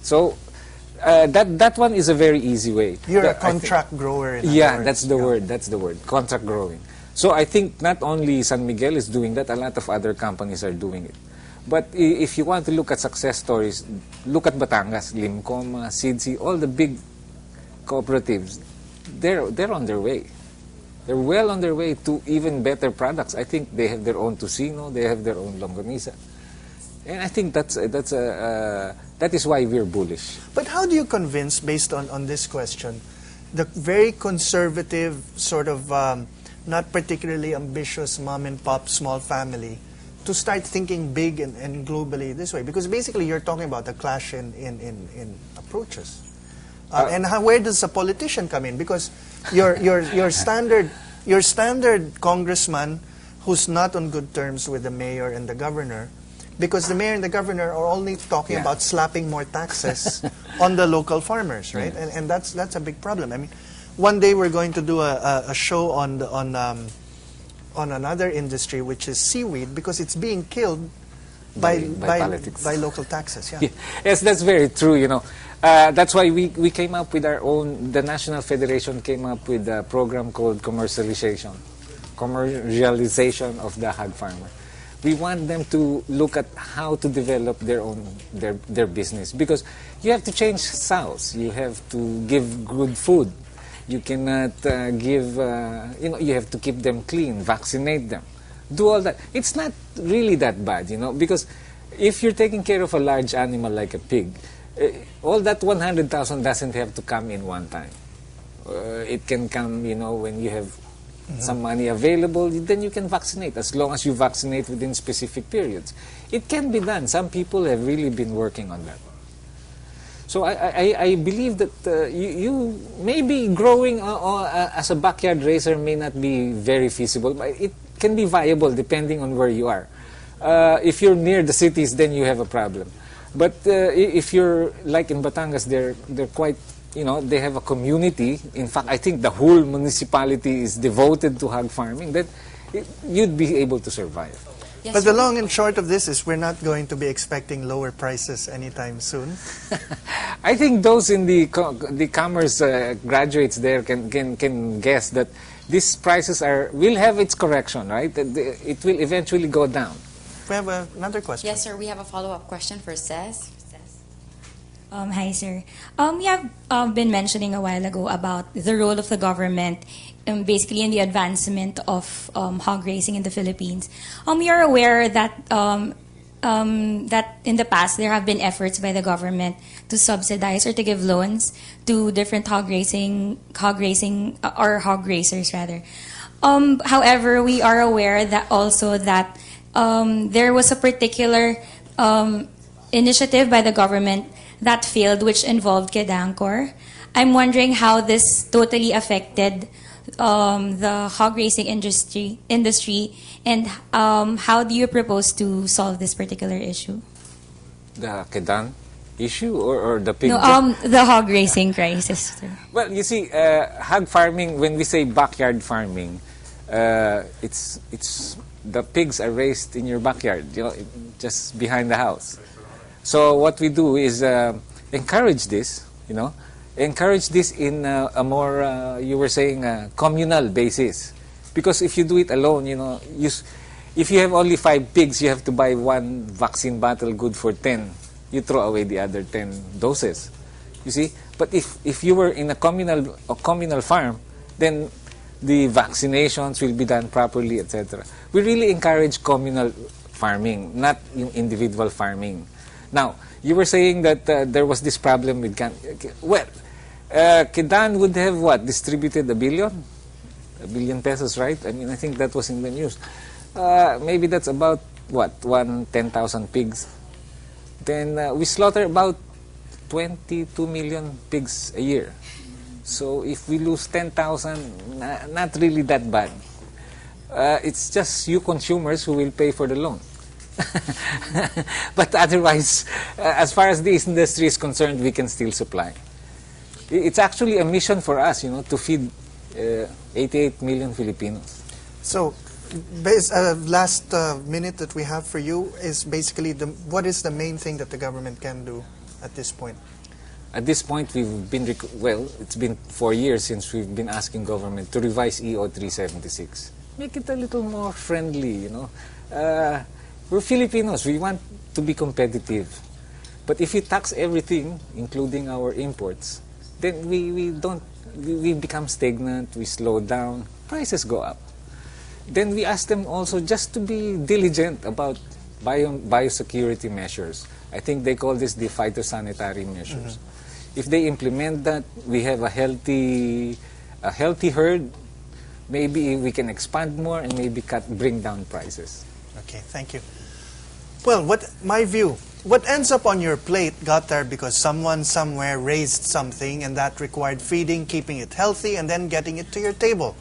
So that one is a very easy way. You're a contract grower. Yeah, that's the word. That's the word. Contract growing. So I think not only San Miguel is doing that, a lot of other companies are doing it. But if you want to look at success stories, look at Batangas, Limcoma, SIDSI, all the big cooperatives. They're on their way. They're well on their way to even better products. I think they have their own tocino, they have their own longganisa. And I think that is why we're bullish. But how do you convince, based on this question, the very conservative, sort of not particularly ambitious mom-and-pop small family to start thinking big and globally this way? Because basically you're talking about a clash in approaches. And where does a politician come in? Because your standard congressman who's not on good terms with the mayor and the governor, because the mayor and the governor are only talking about slapping more taxes on the local farmers, right? Yes. And that's a big problem. I mean, one day we're going to do a show on another industry, which is seaweed, because it's being killed by local taxes. Yeah. Yes, that's very true. You know, that's why we came up with our own. The National Federation came up with a program called commercialization of the hog farmer. We want them to look at how to develop their business, because you have to change sows. You have to give good food. You cannot give. You have to keep them clean, vaccinate them, do all that. It's not really that bad, because if you're taking care of a large animal like a pig, all that 100,000 doesn't have to come in one time. It can come, when you have some money available, then you can vaccinate, as long as you vaccinate within specific periods. It can be done. Some people have really been working on that. So I believe that you maybe growing as a backyard raiser may not be very feasible, but it can be viable depending on where you are. If you're near the cities, then you have a problem. But if you're like in Batangas, they're quite, they have a community. In fact, I think the whole municipality is devoted to hog farming. That you'd be able to survive. Yes, but the long and short of this is we're not going to be expecting lower prices anytime soon. I think those in the commerce graduates there can guess that these prices will have its correction, right? It will eventually go down. We have another question. Yes, sir. We have a follow-up question for Ces. Hi, sir. You have been mentioning a while ago about the role of the government, basically in the advancement of hog raising in the Philippines. You're aware that that in the past there have been efforts by the government to subsidize or to give loans to different hog raisers rather. However, we are aware that also that there was a particular initiative by the government that failed, which involved Kedancor. I'm wondering how this totally affected the hog raising industry, and how do you propose to solve this particular issue? The Kedan issue or the pig? No, the hog raising crisis. Well, you see, hog farming, when we say backyard farming, it's the pigs are raised in your backyard, just behind the house. So what we do is encourage this, encourage this in a more, you were saying, communal basis. Because if you do it alone, if you have only 5 pigs, you have to buy 1 vaccine bottle good for 10. You throw away the other 10 doses. You see? But if you were in a communal farm, then the vaccinations will be done properly, etc. We really encourage communal farming, not individual farming. Now, you were saying that there was this problem with Kedan would have what? Distributed $1 billion? $1 billion pesos, right? I mean, I think that was in the news. Maybe that's about, 10,000 pigs. Then we slaughter about 22 million pigs a year. So if we lose 10,000, not really that bad. It's just you consumers who will pay for the loan. But otherwise, as far as this industry is concerned, we can still supply. It's actually a mission for us, to feed 88 million Filipinos. So, last minute that we have for you is basically what is the main thing that the government can do at this point? At this point, we've been, it's been 4 years since we've been asking government to revise EO 376. Make it a little more friendly, you know. We're Filipinos, we want to be competitive. But if you tax everything, including our imports, then we become stagnant, we slow down, prices go up. Then we ask them also just to be diligent about biosecurity measures. I think they call this the phytosanitary measures. If they implement that, we have a healthy herd, maybe we can expand more and maybe bring down prices. Okay, thank you. Well, my view, what ends up on your plate got there because someone somewhere raised something and that required feeding, keeping it healthy, and then getting it to your table.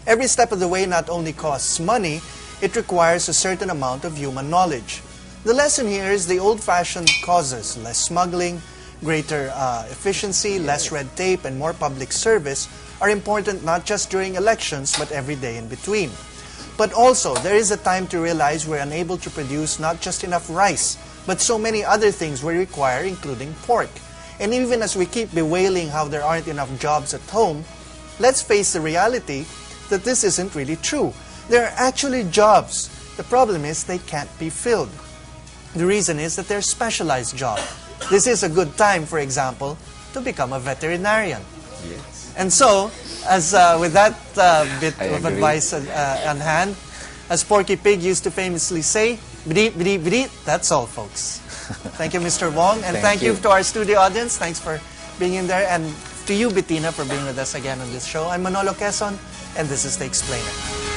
Every step of the way not only costs money, it requires a certain amount of human knowledge. The lesson here is the old-fashioned causes, less smuggling, greater efficiency, less red tape, and more public service are important not just during elections, but every day in between. But also, there is a time to realize we're unable to produce not just enough rice, but so many other things we require, including pork. And even as we keep bewailing how there aren't enough jobs at home, let's face the reality that this isn't really true. There are actually jobs. The problem is they can't be filled. The reason is that they're specialized jobs. This is a good time, for example, to become a veterinarian. Yes. And so, as with that bit of advice on hand, as Porky Pig used to famously say, "Brit, brit, brit," that's all, folks. Thank you, Mr. Wong, and thank you to our studio audience. Thanks for being in there, and to you, Bettina, for being with us again on this show. I'm Manolo Quezon, and this is The Explainer.